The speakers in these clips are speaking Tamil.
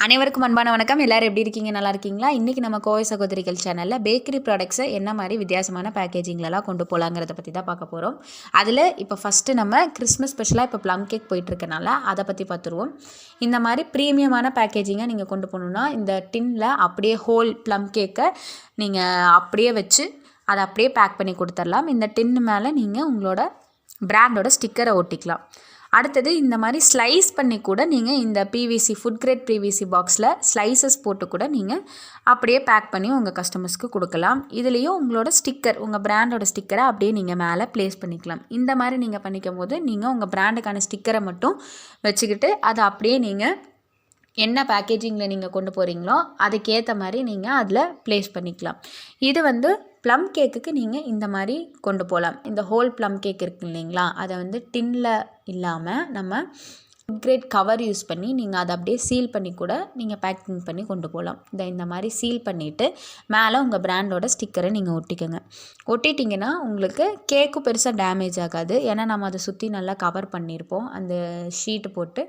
அனைவருக்கும் அன்பான வணக்கம். எல்லாரும் எப்படி இருக்கீங்க? நல்லா இருக்கீங்களா? இன்றைக்கி நம்ம கோவை சகோதரிகள் சேனலில் பேக்கரி ப்ராடக்ட்ஸை என்ன மாதிரி வித்தியாசமான பேக்கேஜிங்லலாம் கொண்டு போகலாங்கிறத பற்றி தான் பார்க்க போகிறோம். அதில் இப்போ ஃபஸ்ட்டு நம்ம கிறிஸ்மஸ் ஸ்பெஷலாக இப்போ ப்ளம் கேக் போயிட்டுருக்கனால அதை பற்றி பார்த்துருவோம். இந்த மாதிரி ப்ரீமியமான பேக்கேஜிங்கை நீங்கள் கொண்டு போகணுன்னா இந்த டின்னில் அப்படியே ஹோல் ப்ளம் கேக்கை நீங்கள் அப்படியே வச்சு அதை அப்படியே பேக் பண்ணி கொடுத்துடலாம். இந்த டின்னு மேலே நீங்கள் உங்களோட பிராண்டோட ஸ்டிக்கரை ஒட்டிக்கலாம். அடுத்தது இந்த மாதிரி ஸ்லைஸ் பண்ணி கூட நீங்கள் இந்த பிவிசி ஃபுட் கிரேட் பிவிசி பாக்ஸில் ஸ்லைசஸ் போட்டு கூட நீங்கள் அப்படியே பேக் பண்ணி உங்கள் கஸ்டமர்ஸ்க்கு கொடுக்கலாம். இதுலேயும் உங்களோட ஸ்டிக்கர், உங்கள் பிராண்டோட ஸ்டிக்கரை அப்படியே நீங்கள் மேலே ப்ளேஸ் பண்ணிக்கலாம். இந்த மாதிரி நீங்கள் பண்ணிக்கும் போது நீங்கள் உங்கள் பிராண்டுக்கான ஸ்டிக்கரை மட்டும் வச்சுக்கிட்டு அதை அப்படியே நீங்கள் என்ன பேக்கேஜிங்கில் நீங்கள் கொண்டு போகிறீங்களோ அதுக்கேற்ற மாதிரி நீங்கள் அதில் ப்ளேஸ் பண்ணிக்கலாம். இது வந்து ப்ளம் கேக்குக்கு நீங்கள் இந்த மாதிரி கொண்டு போகலாம். இந்த ஹோல் ப்ளம் கேக் இருக்குது இல்லைங்களா, அதை வந்து டின்னில் இல்லாமல் நம்ம ஃபுட் கிரேட் கவர் யூஸ் பண்ணி நீங்கள் அதை அப்படியே சீல் பண்ணி கூட நீங்கள் பேக்கிங் பண்ணி கொண்டு போகலாம். இந்த மாதிரி சீல் பண்ணிவிட்டு மேலே உங்கள் பிராண்டோட ஸ்டிக்கரை நீங்கள் ஒட்டிக்கோங்க. ஒட்டிட்டிங்கன்னா உங்களுக்கு கேக்கும் பெருசாக டேமேஜ் ஆகாது. ஏன்னா நம்ம அதை சுற்றி நல்லா கவர் பண்ணியிருப்போம். அந்த ஷீட்டு போட்டு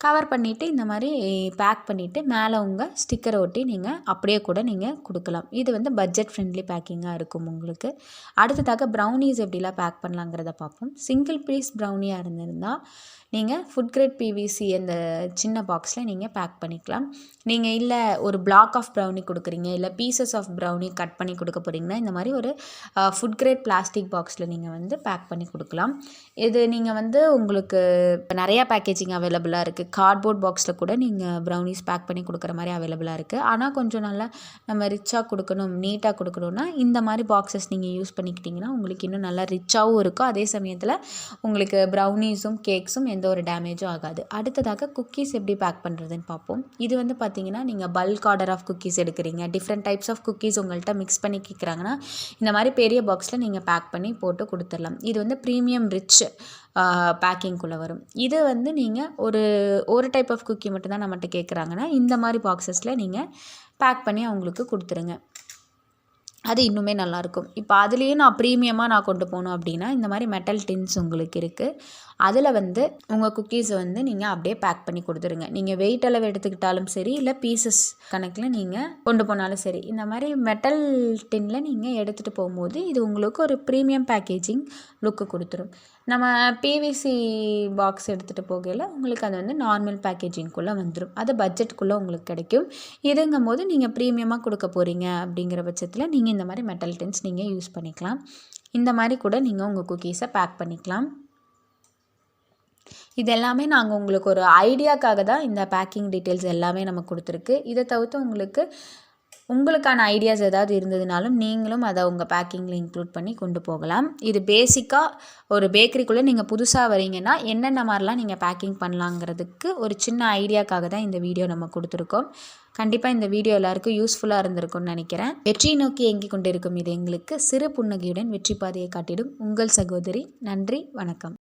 கவர் பண்ணிவிட்டு இந்த மாதிரி பேக் பண்ணிவிட்டு மேலே உங்கள் ஸ்டிக்கரை ஒட்டி நீங்கள் அப்படியே கூட நீங்கள் கொடுக்கலாம். இது வந்து பட்ஜெட் ஃப்ரெண்ட்லி பேக்கிங்காக இருக்கும் உங்களுக்கு. அடுத்ததாக ப்ரௌனிஸ் எப்படிலாம் பேக் பண்ணலாங்கிறத பார்ப்போம். சிங்கிள் பீஸ் ப்ரௌனியாக இருந்திருந்தால் நீங்கள் ஃபுட் கிரேட் பிவிசி அந்த சின்ன பாக்ஸில் நீங்கள் பேக் பண்ணிக்கலாம். நீங்கள் இல்லை ஒரு பிளாக் ஆஃப் ப்ரௌனி கொடுக்குறீங்க, இல்லை பீசஸ் ஆஃப் ப்ரௌனி கட் பண்ணி கொடுக்க போகிறீங்கன்னா இந்த மாதிரி ஒரு ஃபுட் கிரேட் பிளாஸ்டிக் பாக்ஸில் நீங்கள் வந்து பேக் பண்ணி கொடுக்கலாம். இது நீங்கள் வந்து உங்களுக்கு நிறையா பேக்கேஜிங் அவைலபிளாக இருக்குது. கார்ட்போர்ட் பாக்ஸில் கூட நீங்கள் ப்ரௌனிஸ் பேக் பண்ணி கொடுக்குற மாதிரி அவைலபிளாக இருக்குது. ஆனால் கொஞ்சம் நல்லா நம்ம ரிச்சாக கொடுக்கணும், நீட்டாக கொடுக்கணுன்னா இந்த மாதிரி பாக்ஸஸ் நீங்கள் யூஸ் பண்ணிக்கிட்டிங்கன்னா உங்களுக்கு இன்னும் நல்லா ரிச்சாகவும் இருக்கும். அதே சமயத்தில் உங்களுக்கு ப்ரௌனிஸும் கேக்ஸும் எந்த ஒரு டேமேஜும் ஆகாது. அடுத்ததாக குக்கீஸ் எப்படி பேக் பண்ணுறதுன்னு பார்ப்போம். இது வந்து பார்த்திங்கன்னா நீங்கள் பல்க் ஆர்டர் ஆஃப் குக்கீஸ் எடுக்கிறீங்க, டிஃப்ரெண்ட் டைப்ஸ் ஆஃப் குக்கீஸ் உங்கள்கிட்ட மிக்ஸ் பண்ணி கேட்குறாங்கன்னா இந்த மாதிரி பெரிய பாக்ஸில் நீங்கள் பேக் பண்ணி போட்டு கொடுத்துடலாம். இது வந்து ப்ரீமியம் ரிச் பேக்கிங்குள்ளே வரும். இது வந்து நீங்கள் ஒரு டைப் ஆஃப் குக்கி மட்டும்தான் நம்மகிட்ட கேட்குறாங்கன்னா இந்த மாதிரி பாக்ஸஸில் நீங்கள் பேக் பண்ணி அவங்களுக்கு கொடுத்துருங்க. அது இன்னுமே நல்லாயிருக்கும். இப்போ அதுலேயும் நான் ப்ரீமியமாக நான் கொண்டு போகணும் அப்படின்னா இந்த மாதிரி மெட்டல் டின்ஸ் உங்களுக்கு இருக்குது. அதில் வந்து உங்கள் குக்கீஸை வந்து நீங்கள் அப்படியே பேக் பண்ணி கொடுத்துருங்க. நீங்கள் வெயிட் அளவு எடுத்துக்கிட்டாலும் சரி, இல்லை பீசஸ் கணக்கில் நீங்கள் கொண்டு போனாலும் சரி, இந்த மாதிரி மெட்டல் டின்னில் நீங்கள் எடுத்துகிட்டு போகும்போது இது உங்களுக்கு ஒரு ப்ரீமியம் பேக்கேஜிங் லுக்கு கொடுத்துரும். நம்ம பிவிசி பாக்ஸ் எடுத்துகிட்டு போகையில் உங்களுக்கு அது வந்து நார்மல் பேக்கேஜிங்குள்ளே வந்துடும். அது பட்ஜெட்டுக்குள்ளே உங்களுக்கு கிடைக்கும். இதுங்கும் போது நீங்கள் ப்ரீமியமாக கொடுக்க போகிறீங்க அப்படிங்கிற பட்சத்தில் நீங்கள் இந்த மாதிரி மெட்டல் டின்ஸ் நீங்கள் யூஸ் பண்ணிக்கலாம். இந்த மாதிரி கூட நீங்கள் உங்கள் குக்கீஸை பேக் பண்ணிக்கலாம். இது எல்லாமே நாங்கள் உங்களுக்கு ஒரு ஐடியாக்காக தான் இந்த பேக்கிங் டீட்டெயில்ஸ் எல்லாமே நமக்கு கொடுத்துருக்கு. இதை தவிர்த்து உங்களுக்கான ஐடியாஸ் ஏதாவது இருந்ததுனாலும் நீங்களும் அதை உங்கள் பேக்கிங்கில் இன்க்ளூட் பண்ணி கொண்டு போகலாம். இது பேசிக்காக ஒரு பேக்கரிக்குள்ளே நீங்கள் புதுசாக வரீங்கன்னா என்னென்ன மாதிரிலாம் நீங்கள் பேக்கிங் பண்ணலாங்கிறதுக்கு ஒரு சின்ன ஐடியாக்காக தான் இந்த வீடியோ நம்ம கொடுத்துருக்கோம். கண்டிப்பாக இந்த வீடியோ எல்லாருக்கும் யூஸ்ஃபுல்லாக இருந்திருக்கும்னு நினைக்கிறேன். வெற்றியை நோக்கி இயங்கிக் கொண்டிருக்கும் இது எங்களுக்கு சிறு புன்னகையுடன் வெற்றி பாதையை காட்டிடும் உங்கள் சகோதரி. நன்றி, வணக்கம்.